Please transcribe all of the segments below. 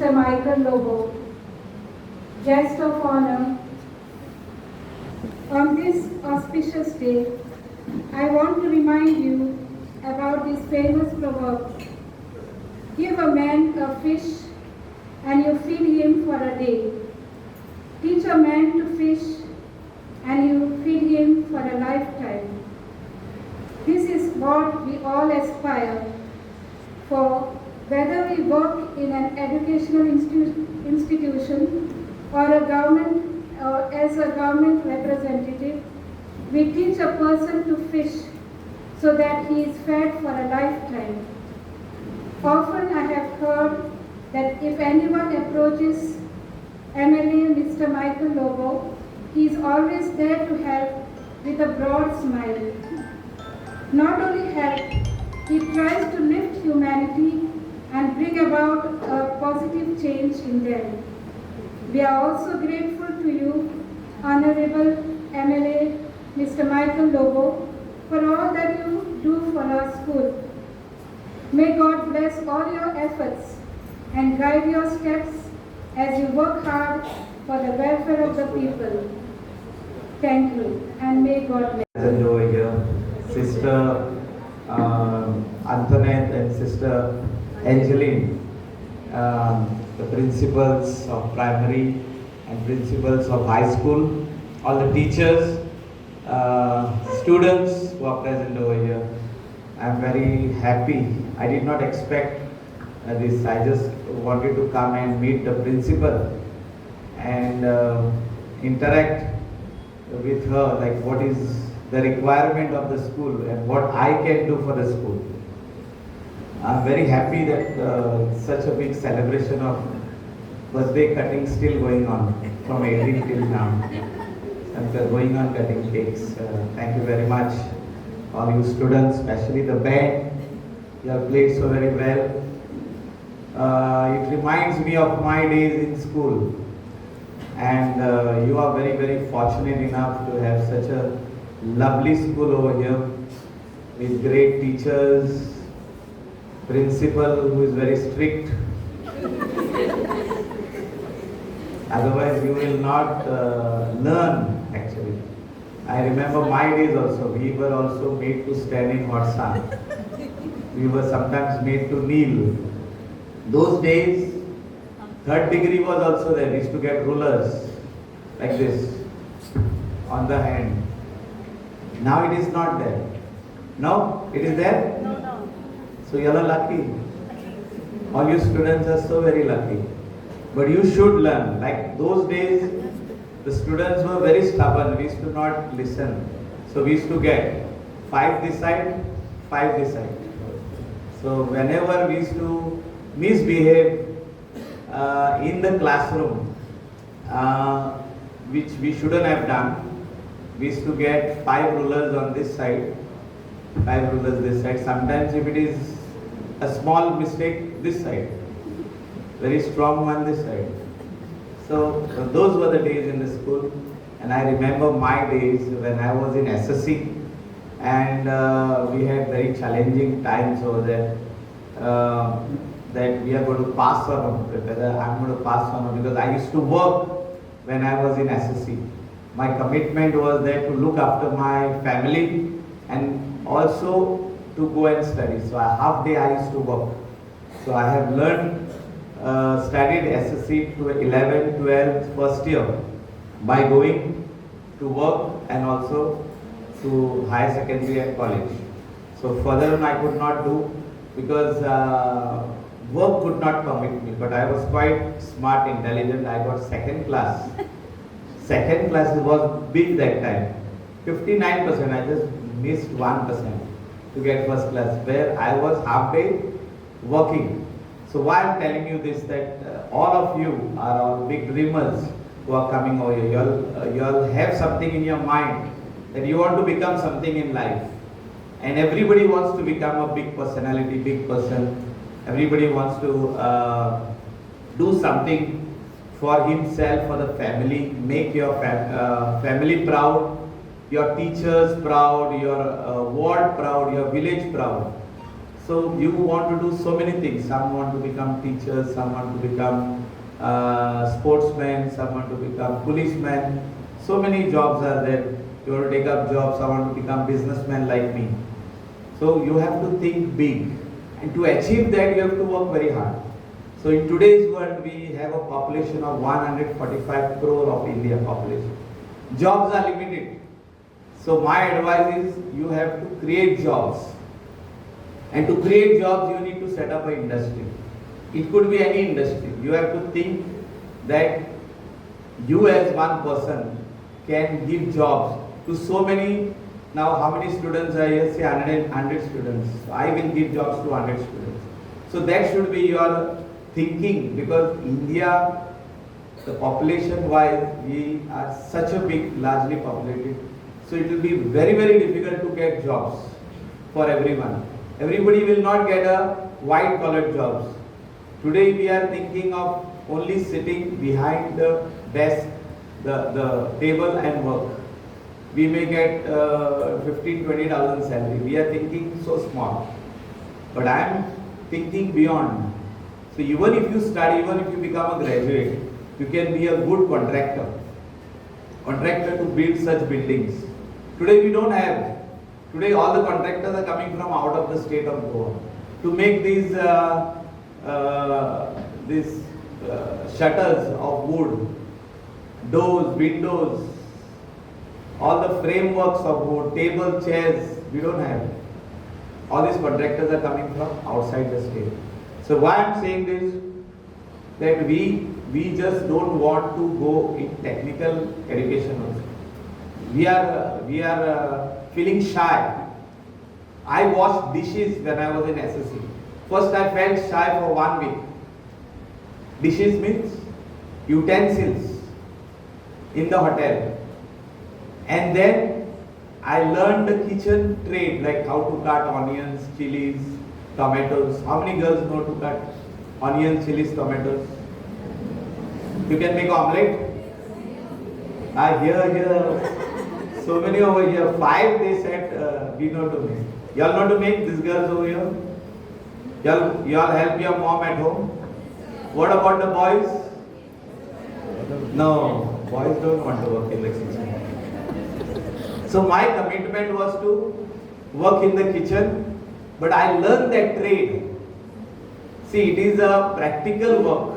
Mr. Michael Lobo, guest of honor. On this auspicious day, I want to remind you about this famous proverb. Give a man a fish and you feed him for a day. Teach a man to fish and you feed him for a lifetime. This is what we all aspire for, whether we work in an educational institution or a government or as a government representative. We teach a person to fish so that he is fed for a lifetime. Often I have heard that if anyone approaches MLA Mr. Michael Lobo, he is always there to help with a broad smile. Not only help, he tries to lift humanity and bring about a positive change in them. We are also grateful to you, Honorable MLA Mr. Michael Lobo, for all that you do for our school. May God bless all your efforts and guide your steps as you work hard for the welfare of the people. Thank you, and may God bless. Over here, Sister Antoinette and Sister Angeline, the principals of primary and principals of high school, all the teachers, students who are present over here. I am very happy. I did not expect this. I just wanted to come and meet the principal and interact with her, like what is the requirement of the school and what I can do for the school. I'm very happy that such a big celebration of birthday cutting still going on from 18 till now. And they're going on cutting cakes. Thank you very much, all you students, especially the band. You have played so very well. It reminds me of my days in school. And you are very, very fortunate enough to have such a lovely school over here with great teachers, principal who is very strict. Otherwise you will not learn actually. I remember my days also. We were also made to stand in hot sun. We were sometimes made to kneel. Those days, 3rd degree was also there. We used to get rulers like this on the hand. Now it is not there. No? It is there? No. So you are lucky. All you students are so very lucky. But you should learn. Like those days, the students were very stubborn. We used to not listen. So we used to get 5 this side, 5 this side. So whenever we used to misbehave in the classroom, which we shouldn't have done, we used to get 5 rulers on this side, 5 rulers this side. Sometimes if it is a small mistake, this side. Very strong one this side. So those were the days in the school. And I remember my days when I was in SSC. And we had very challenging times over there. That we are going to pass or not, whether I'm going to pass or not, because I used to work when I was in SSC. My commitment was there to look after my family and also to go and study. So a half day I used to work. So I have learned, studied SSC to 11, 12, first year by going to work and also to higher secondary and college. So further on I could not do because work could not permit me, but I was quite smart, intelligent. I got 2nd class. 2nd class was big that time. 59%, I just missed 1% to get 1st class, where I was half day working. So why I'm telling you this, that all of you are all big dreamers who are coming over here. You all have something in your mind that you want to become something in life. And everybody wants to become a big personality, big person. Everybody wants to do something for himself, for the family, make your family proud, your teachers proud, your ward proud, your village proud. So you want to do so many things. Some want to become teachers, some want to become sportsmen, some want to become policemen. So many jobs are there. You want to take up jobs, some want to become businessmen like me. So you have to think big. And to achieve that, you have to work very hard. So in today's world, we have a population of 145 crore of India population. Jobs are limited. So my advice is you have to create jobs. And to create jobs, you need to set up an industry. It could be any industry. You have to think that you as one person can give jobs to so many. Now how many students are here? Say 100 students. So I will give jobs to 100 students. So that should be your thinking, because India, the population wise, we are such a big, largely populated. So it will be very, very difficult to get jobs for everyone. Everybody will not get a white collar jobs. Today we are thinking of only sitting behind the desk, the table and work. We may get 15-20,000 salary. We are thinking so small. But I am thinking beyond. So even if you study, even if you become a graduate, you can be a good contractor. Contractor to build such buildings. Today we don't have. Today all the contractors are coming from out of the state of Goa to make these shutters of wood, doors, windows, all the frameworks of wood, table, chairs. We don't have. All these contractors are coming from outside the state. So why I am saying this, that we just don't want to go in technical education also. We are feeling shy. I washed dishes when I was in SSC. First I felt shy for 1 week. Dishes means utensils in the hotel. And then I learned the kitchen trade, like how to cut onions, chilies, tomatoes. How many girls know to cut onions, chilies, tomatoes? You can make omelette? I hear so many over here. 5 they said we know to make. Y'all know to make, these girls over here? Y'all help your mom at home? What about the boys? No, boys don't want to work in the kitchen. So my commitment was to work in the kitchen, but I learned that trade. See, it is a practical work.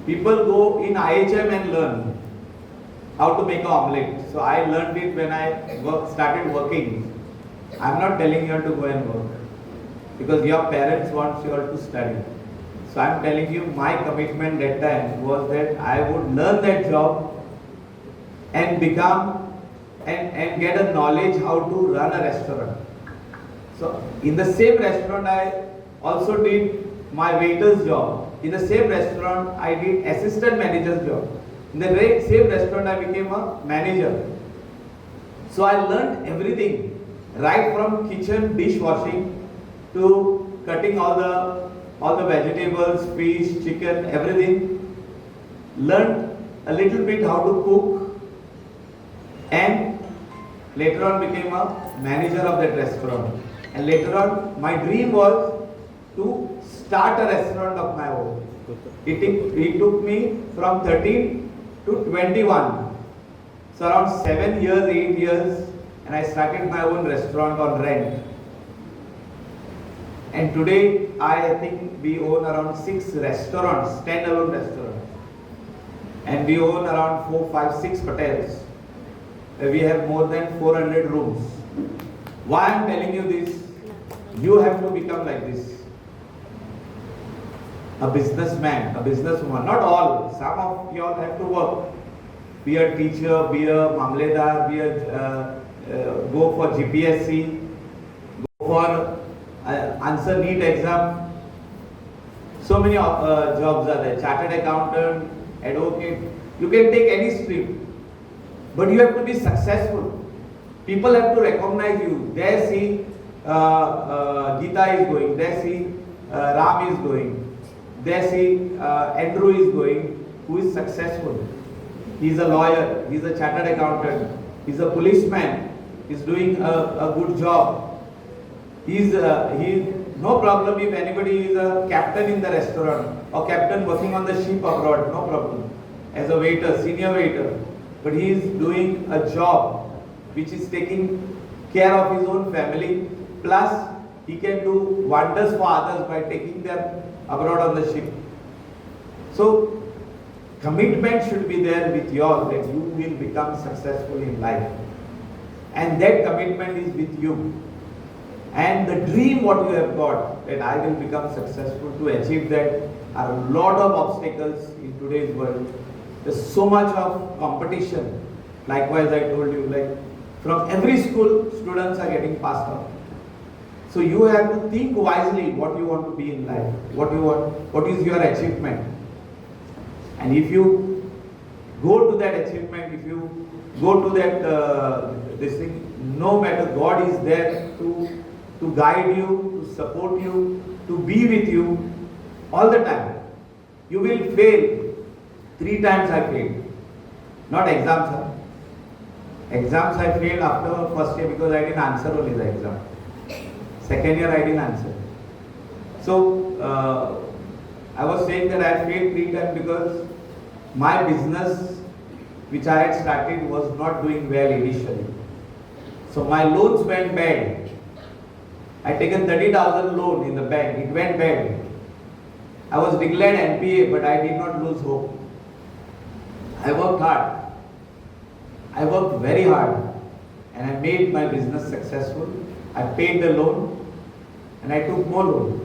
People go in IHM and learn how to make an omelette. So I learned it when I started working. I'm not telling you to go and work, because your parents want you all to study. So I'm telling you, my commitment that time was that I would learn that job and become and get a knowledge how to run a restaurant. So in the same restaurant I also did my waiter's job. In the same restaurant I did assistant manager's job. In the same restaurant I became a manager. So I learned everything, right from kitchen dishwashing to cutting all the vegetables, fish, chicken, everything. Learned a little bit how to cook, and later on became a manager of that restaurant. And later on my dream was to start a restaurant of my own. It took me from 13 to 21. So around 7 years, 8 years, and I started my own restaurant on rent. And today I think we own around 6 restaurants, standalone restaurants. And we own around 4, 5, 6 hotels. We have more than 400 rooms. Why I am telling you this? You have to become like this. A businessman, a businesswoman. Not all. Some of you all have to work. Be a teacher, be a mamledar, go for GPSC, go for answer NEET exam. So many jobs are there. Chartered accountant, advocate. You can take any stream. But you have to be successful. People have to recognize you. There see Gita is going. There see Ram is going. There see Andrew is going, who is successful. He is a lawyer. He is a chartered accountant. He is a policeman. He is doing a good job. He No problem if anybody is a captain in the restaurant or captain working on the ship abroad, no problem. As a waiter, senior waiter. But he is doing a job which is taking care of his own family, plus he can do wonders for others by taking them abroad on the ship. So, commitment should be there with yours that you will become successful in life. And that commitment is with you. And the dream what you have got, that I will become successful, to achieve that are a lot of obstacles in today's world. There's so much of competition. Likewise, I told you, like from every school, students are getting passed out. So you have to think wisely what you want to be in life, what is your achievement. And if you go to that achievement, if you go to that this thing, no matter, God is there to guide you, to support you, to be with you all the time. You will fail. 3 times I failed. Not exams, sir. Exams I failed after first year because I didn't answer only the exam. Second year I didn't answer. So I was saying that I failed 3 times because my business which I had started was not doing well initially. So my loans went bad. I taken 30,000 loan in the bank. It went bad. I was declared NPA, but I did not lose hope. I worked hard. I worked very hard, and I made my business successful. I paid the loan, and I took more loan.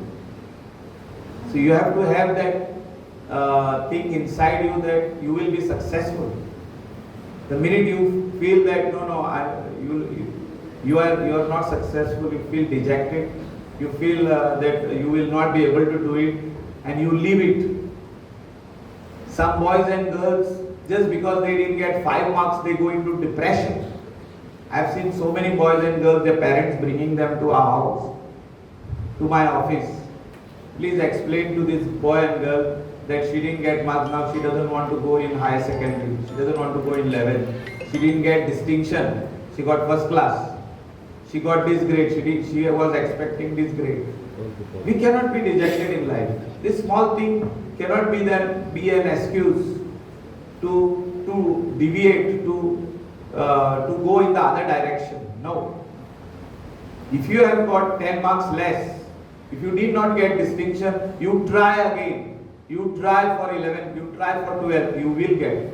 So you have to have that thing inside you that you will be successful. The minute you feel that you are not successful, you feel dejected, you feel that you will not be able to do it, and you leave it. Some boys and girls, just because they didn't get 5 marks, they go into depression. I have seen so many boys and girls, their parents bringing them to our house, to my office. Please explain to this boy and girl that she didn't get marks, now she doesn't want to go in higher secondary, she doesn't want to go in 11th. She didn't get distinction, she got first class. She got this grade, she was expecting this grade. We cannot be dejected in life. This small thing cannot be an excuse to deviate, to go in the other direction. No. If you have got 10 marks less, if you did not get distinction, you try again. You try for 11, you try for 12, you will get.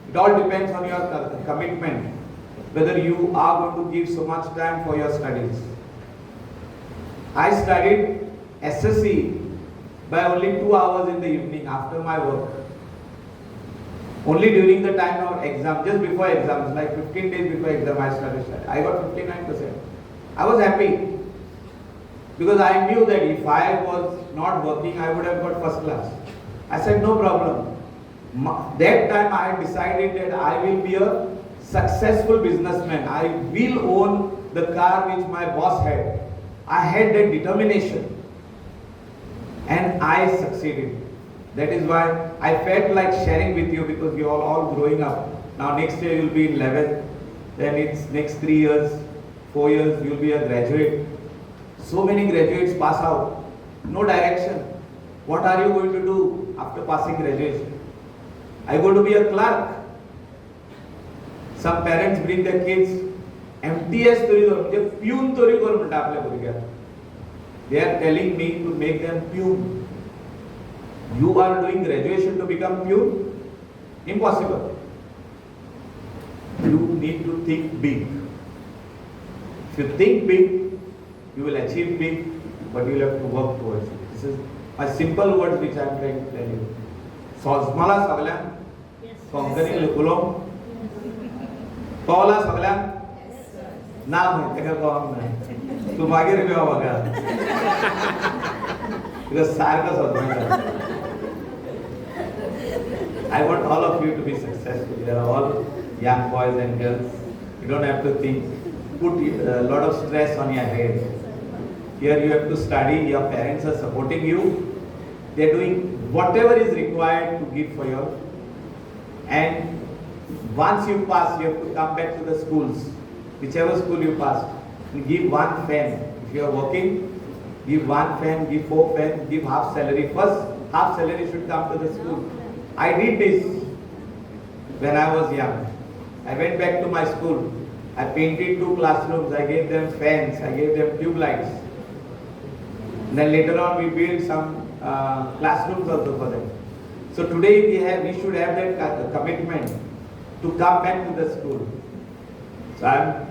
It all depends on your commitment, whether you are going to give so much time for your studies. I studied SSC by only 2 hours in the evening after my work. Only during the time of exam, just before exams, like 15 days before exam, I started studying. I got 59%. I was happy because I knew that if I was not working, I would have got first class. I said, no problem. That time I had decided that I will be a successful businessman. I will own the car which my boss had. I had that determination and I succeeded. That is why I felt like sharing with you, because you are all growing up. Now next year you will be in 11th, then it's next 3 years, 4 years you will be a graduate. So many graduates pass out, no direction. What are you going to do after passing graduation? I go to be a clerk. Some parents bring their kids MTS piun tori kor manta. They are telling me to make them piun. You are doing graduation to become piun? Impossible. You need to think big. If you think big, you will achieve big, but you will have to work towards it. This is my simple words which I am trying to tell you. Sosmala saglan, Konkani lukulom, Paula saglan, नाम है तेरा कौन है तुम आगे रखे हो because सार का सोचना I want all of you to be successful. They are all young boys and girls. You don't have to think, put a lot of stress on your head. Here you have to study. Your parents are supporting you. They are doing whatever is required to give for you. And once you pass, you have to come back to the schools. Whichever school you passed, and give one fan. If you are working, give 1 fan, give 4 fans, give half salary. First, half salary should come to the school. I did this when I was young. I went back to my school. I painted 2 classrooms. I gave them fans. I gave them tube lights. And then later on, we built some classrooms also for them. So today we should have that commitment to come back to the school. So I'm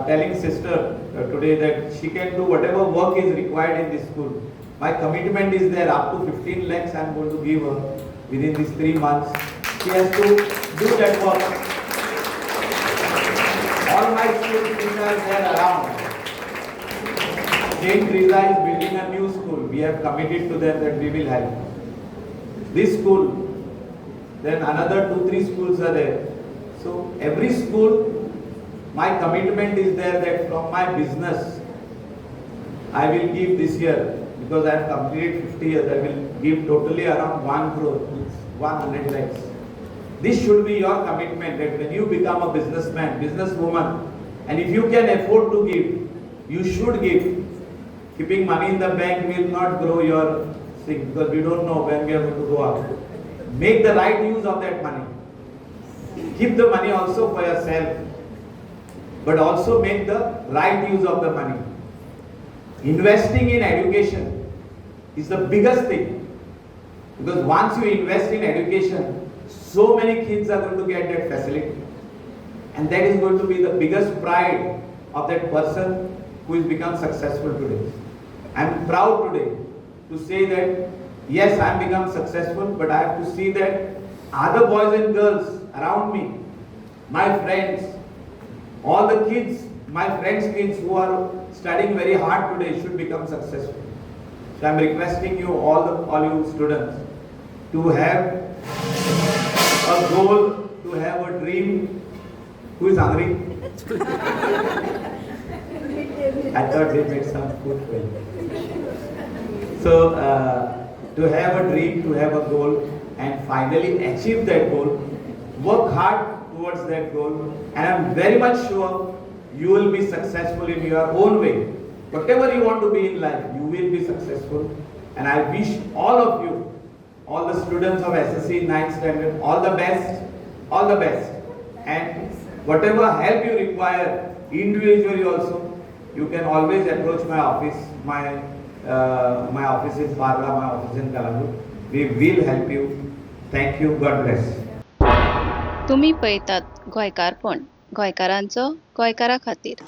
telling sister today that she can do whatever work is required in this school. My commitment is there, up to 15 lakhs I'm going to give her within these 3 months. She has to do that work. All my school teachers are around. Saint Teresa is building a new school. We have committed to them that we will help. This school, then another 2-3 schools are there. So every school, my commitment is there that from my business, I will give this year, because I have completed 50 years, I will give totally around 1 crore, 100 lakhs. This should be your commitment, that when you become a businessman, businesswoman, and if you can afford to give, you should give. Keeping money in the bank will not grow your thing, because we don't know when we are going to go out. Make the right use of that money. Keep the money also for yourself, but also make the right use of the money. Investing in education is the biggest thing, because once you invest in education, so many kids are going to get that facility, and that is going to be the biggest pride of that person who has become successful today. I am proud today to say that yes, I have become successful, but I have to see that other boys and girls around me, my friends, all the kids, my friends' kids who are studying very hard today should become successful. So I am requesting you, all you students, to have a goal, to have a dream. Who is hungry? I thought they made some food for you. So, to have a dream, to have a goal, and finally achieve that goal, work hard towards that goal, and I am very much sure you will be successful in your own way. Whatever you want to be in life, you will be successful. And I wish all of you, all the students of SSC 9th standard, all the best, all the best. And whatever help you require, individually also, you can always approach my office. My office is Parla, my office in Kalangu. We will help you. Thank you. God bless. तुम्ही पळयतात गोंयकारपण, गोंयकारांचो गोंयकारा खातीर.